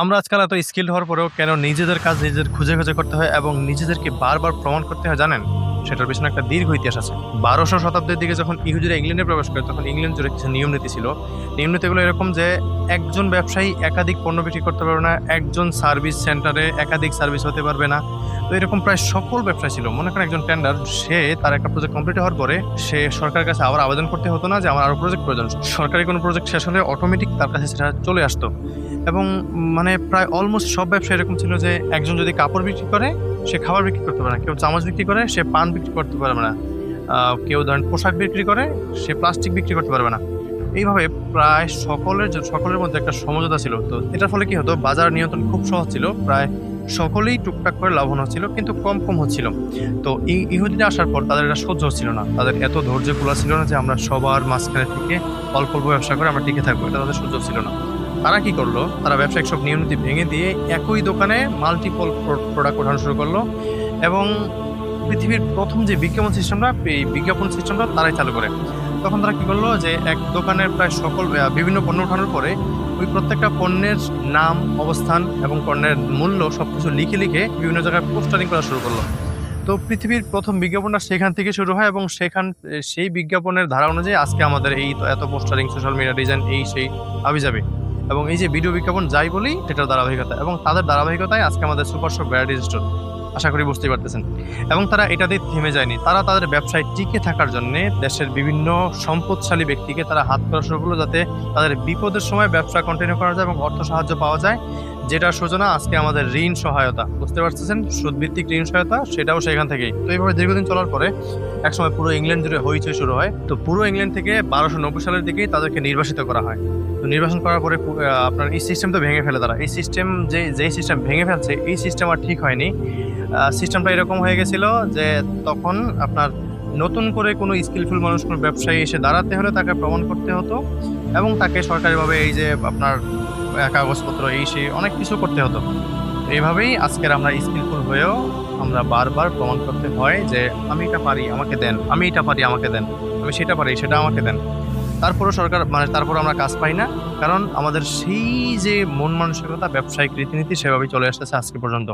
আমরা আজকাল এত স্কিলড হওয়ার পরেও কেন নিজেদের কাজ নিজেদের খুঁজে খুঁজে করতে হয় এবং নিজেদেরকে বারবার প্রমাণ করতে হয় জানেন? সেটার পেছনে একটা দীর্ঘ ইতিহাস আছে। ১২০০ শতাব্দীর দিকে যখন ইহুদিরা ইংল্যান্ডে প্রবেশ করে তখন ইংল্যান্ড জুড়ে কিছু নিয়ম নীতি ছিল। নিয়ম নীতিগুলো এরকম যে একজন ব্যবসায়ী একাধিক পণ্য বিক্রি করতে পারবে না, একজন সার্ভিস সেন্টারে একাধিক সার্ভিস হতে পারবে না। তো এরকম প্রায় সকল ব্যবসায় ছিল। মনে করেন একজন টেন্ডার, সে তার একটা প্রজেক্ট কমপ্লিট হওয়ার পরে সে সরকারের কাছে আবার আবেদন করতে হতো না যে আমার আরো প্রজেক্ট প্রয়োজন। সরকারি কোনো প্রজেক্ট শেষ হলে অটোমেটিক তার কাছে সেটা চলে আসতো। এবং মানে প্রায় অলমোস্ট সব ব্যবসা এরকম ছিল যে একজন যদি কাপড় বিক্রি করে সে খাবার বিক্রি করতে পারে না, কেউ চামচ বিক্রি করে সে পান বিক্রি করতে পারবে না, কেউ ধরেন পোশাক বিক্রি করে সে প্লাস্টিক বিক্রি করতে পারবে না। এইভাবে প্রায় সকলের মধ্যে একটা সমঝোতা ছিল। তো এটার ফলে কি হতো, বাজার নিয়ন্ত্রণ খুব সহজ ছিল, প্রায় সকলেই টুকটাক করে লাভবান হচ্ছিল, কিন্তু কম কম হচ্ছিল। তো এই ইহুদিরা আসার পর তাদের এটা সহ্য হচ্ছিল না, তাদের এত ধৈর্য কুলা ছিল না যে আমরা সবার মাঝখানে থেকে অল্প অল্প ব্যবসা করে আমরা টিকে থাকবো, এটা তাদের সহ্য ছিল না। তারা কি করলো, তারা ব্যবসায়িক সব নিয়ম নীতি ভেঙে দিয়ে একই দোকানে মাল্টিপল প্রোডাক্ট ওঠানো শুরু করলো এবং পৃথিবীর প্রথম যে বিজ্ঞাপন সিস্টেমটা, এই বিজ্ঞাপন সিস্টেমটা তারাই চালু করে। তখন তারা কি করলো যে এক দোকানের প্রায় সকল বিভিন্ন পণ্য ওঠানোর পরে ওই প্রত্যেকটা পণ্যের নাম, অবস্থান এবং পণ্যের মূল্য সবকিছু লিখে লিখে বিভিন্ন জায়গায় পোস্টারিং করা শুরু করলো। তো পৃথিবীর প্রথম বিজ্ঞাপনটা সেখান থেকে শুরু হয় এবং সেই বিজ্ঞাপনের ধারা অনুযায়ী আজকে আমাদের এই এত পোস্টারিং, সোশ্যাল মিডিয়া ডিজাইন, এই সেই আবির্ভাবে। এবং এই যে ভিডিও বিজ্ঞাপন যাই বলি এটার ধারাবাহিকতা, এবং তাদের ধারাবাহিকতায় আজকে আমাদের সুপার শপ ভ্যারাইটি স্টোর, আশা করি বুঝতেই পারতেছেন। এবং তারা এটাতেই থেমে যায়নি, তারা তাদের ব্যবসায় টিকে থাকার জন্য দেশের বিভিন্ন সম্পদশালী ব্যক্তিকে তারা হাত করা শুরু করলো, যাতে তাদের বিপদের সময় ব্যবসা কন্টিনিউ করা যায় এবং অর্থ সাহায্য পাওয়া যায়, যেটার সূচনা আজকে আমাদের ঋণ সহায়তা, বুঝতে পারতেছেন, সুদভিত্তিক ঋণ সহায়তা, সেটাও সেখান থেকেই। তো এইভাবে দীর্ঘদিন চলার পরে একসময় পুরো ইংল্যান্ড জুড়ে হইচই শুরু হয়। তো পুরো ইংল্যান্ড থেকে ১২৯০ সালের দিকেই তাদেরকে নির্বাসিত করা হয়। তো নির্বাচন করার পরে আপনার এই সিস্টেম তো ভেঙে ফেলে তারা। এই সিস্টেম যেই সিস্টেম ভেঙে ফেলছে, এই সিস্টেম আর ঠিক হয়নি। সিস্টেমটা এরকম হয়ে গেছিল যে তখন আপনার নতুন করে কোনো স্কিলফুল মানুষ, কোনো ব্যবসায়ী এসে দাঁড়াতে হলে তাকে প্রমাণ করতে হতো এবং তাকে সরকারিভাবে এই যে আপনার কাগজপত্র, এই সেই অনেক কিছু করতে হতো। এইভাবেই আজকের আমরা স্কিলফুল হয়েও আমরা বারবার প্রমাণ করতে হয় যে আমি এটা পারি, আমাকে দেন, আমি এটা পারি, আমাকে দেন, আমি সেটা পারি, সেটা আমাকে দেন। তারপরও সরকার তারপরও আমরা কাজ পাই না, কারণ আমাদের সেই যে মন মানসিকতা, ব্যবসায়িক রীতিনীতি সেভাবেই চলে আসতেছে আজকে পর্যন্ত।